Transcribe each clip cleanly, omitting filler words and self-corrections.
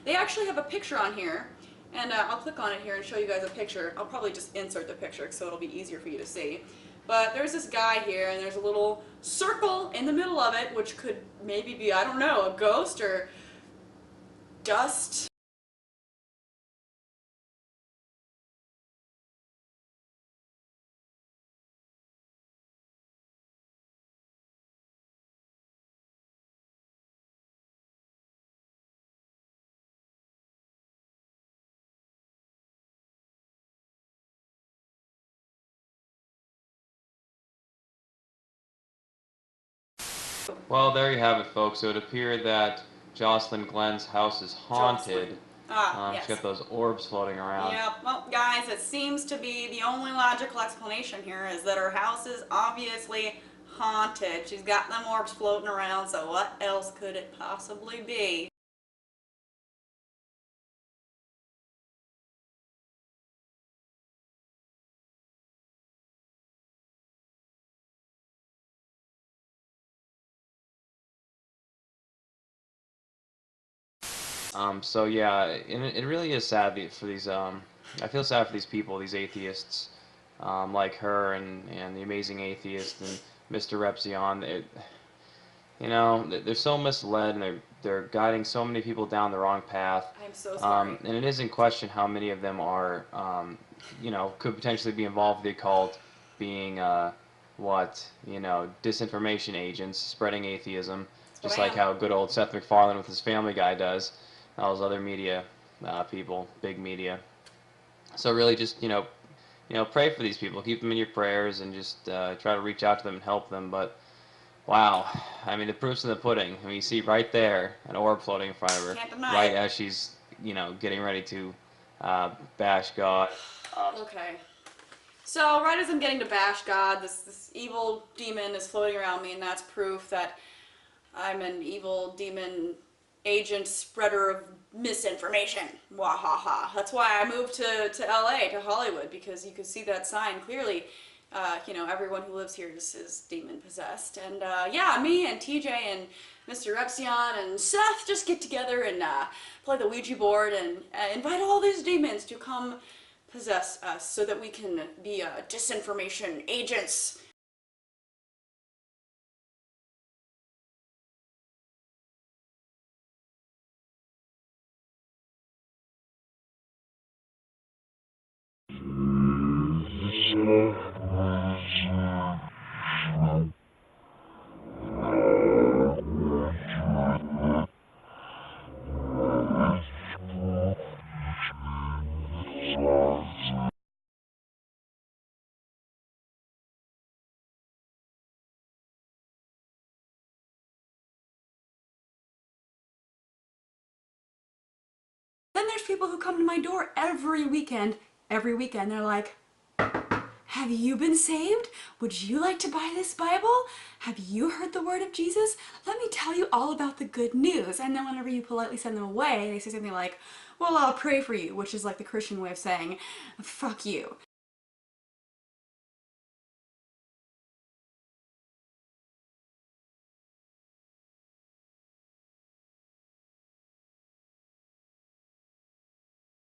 They actually have a picture on here, and I'll click on it here and show you guys a picture. I'll probably just insert the picture so it'll be easier for you to see. But there's this guy here, and there's a little circle in the middle of it, which could maybe be, I don't know, a ghost or dust. Well, there you have it, folks. So it appeared that JaclynGlenn's house is haunted. Yes. She's got those orbs floating around. Yep. Well, guys, it seems to be the only logical explanation here is that her house is obviously haunted. She's got them orbs floating around, so what else could it possibly be? So yeah, and it really is sad for these. I feel sad for these people, these atheists, like her and the amazing atheist and Mr. Repzion. They're so misled and they're guiding so many people down the wrong path. I'm so sorry. And it is in question how many of them are, could potentially be involved with the occult, being disinformation agents, spreading atheism, just like how good old Seth MacFarlane with his Family Guy does, all those other media people, big media. So really, just pray for these people, keep them in your prayers, and just try to reach out to them and help them. But wow, I mean, the proof's in the pudding. I mean, you see right there an orb floating in front of her, Can't deny right it. as she's getting ready to bash God. Okay. So right as I'm getting to bash God, this evil demon is floating around me, and that's proof that I'm an evil demon agent spreader of misinformation. Wahaha. That's why I moved to LA, to Hollywood, because you could see that sign clearly. Everyone who lives here is demon possessed. And yeah, me and TJ and Mr. Repzion and Seth just get together and play the Ouija board and invite all these demons to come possess us so that we can be disinformation agents. Then there's people who come to my door every weekend. They're like, have you been saved? Would you like to buy this Bible? Have you heard the word of Jesus? Let me tell you all about the good news. And then whenever you politely send them away, they say something like, well, I'll pray for you, which is like the Christian way of saying, fuck you.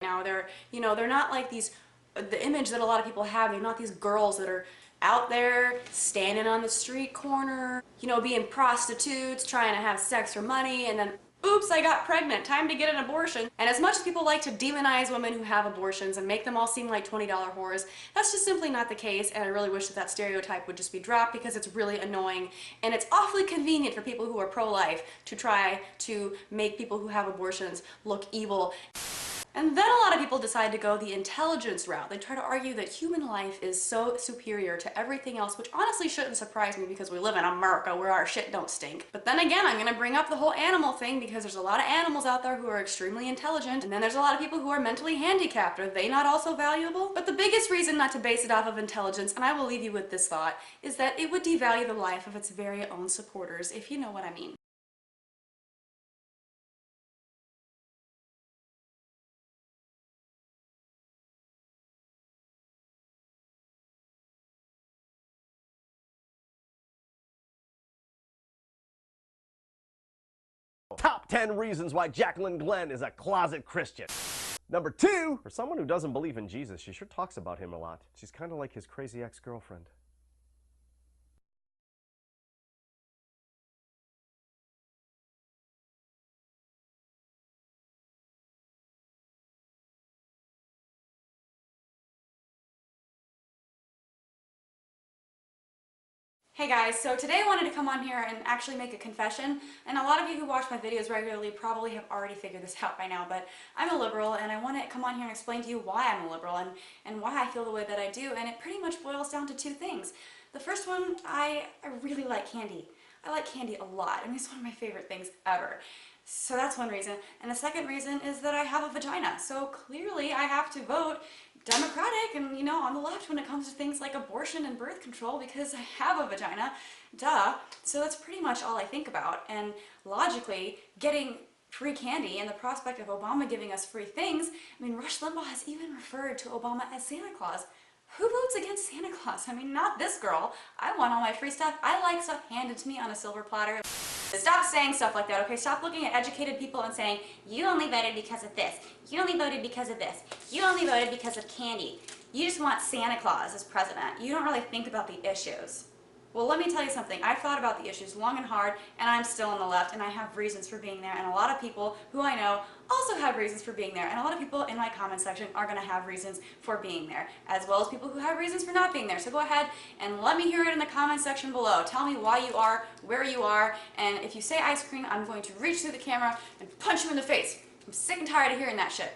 Now they're not like the image that a lot of people have. They're not these girls that are out there standing on the street corner, being prostitutes, trying to have sex for money, and then oops, I got pregnant, time to get an abortion. And as much as people like to demonize women who have abortions and make them all seem like $20 whores, that's just simply not the case, and I really wish that stereotype would just be dropped because it's really annoying, and it's awfully convenient for people who are pro-life to try to make people who have abortions look evil. And then a lot of people decide to go the intelligence route. They try to argue that human life is so superior to everything else, which honestly shouldn't surprise me because we live in America where our shit don't stink. But then again, I'm gonna bring up the whole animal thing because there's a lot of animals out there who are extremely intelligent, and then there's a lot of people who are mentally handicapped. Are they not also valuable? But the biggest reason not to base it off of intelligence, and I will leave you with this thought, is that it would devalue the life of its very own supporters, if you know what I mean. Top 10 reasons why JaclynGlenn is a closet Christian. Number 2, for someone who doesn't believe in Jesus, she sure talks about him a lot. She's kind of like his crazy ex-girlfriend. Hey guys, so today I wanted to come on here and actually make a confession, and a lot of you who watch my videos regularly probably have already figured this out by now, but I'm a liberal and I want to come on here and explain to you why I'm a liberal and why I feel the way that I do, and it pretty much boils down to 2 things. The first one, I really like candy. I like candy a lot. I mean, it's one of my favorite things ever. So that's one reason. And the second reason is that I have a vagina. So clearly I have to vote Democratic and, you know, on the left when it comes to things like abortion and birth control because I have a vagina. Duh. So that's pretty much all I think about. And logically, getting free candy and the prospect of Obama giving us free things, I mean, Rush Limbaugh has even referred to Obama as Santa Claus. Who votes against Santa Claus? I mean, not this girl. I want all my free stuff. I like stuff handed to me on a silver platter. Stop saying stuff like that, okay? Stop looking at educated people and saying, you only voted because of this. You only voted because of this. You only voted because of candy. You just want Santa Claus as president. You don't really think about the issues. Well, let me tell you something. I've thought about the issues long and hard, and I'm still on the left, and I have reasons for being there, and a lot of people who I know also have reasons for being there, and a lot of people in my comment section are going to have reasons for being there, as well as people who have reasons for not being there. So go ahead and let me hear it in the comment section below. Tell me why you are, where you are, and if you say ice cream, I'm going to reach through the camera and punch you in the face. I'm sick and tired of hearing that shit.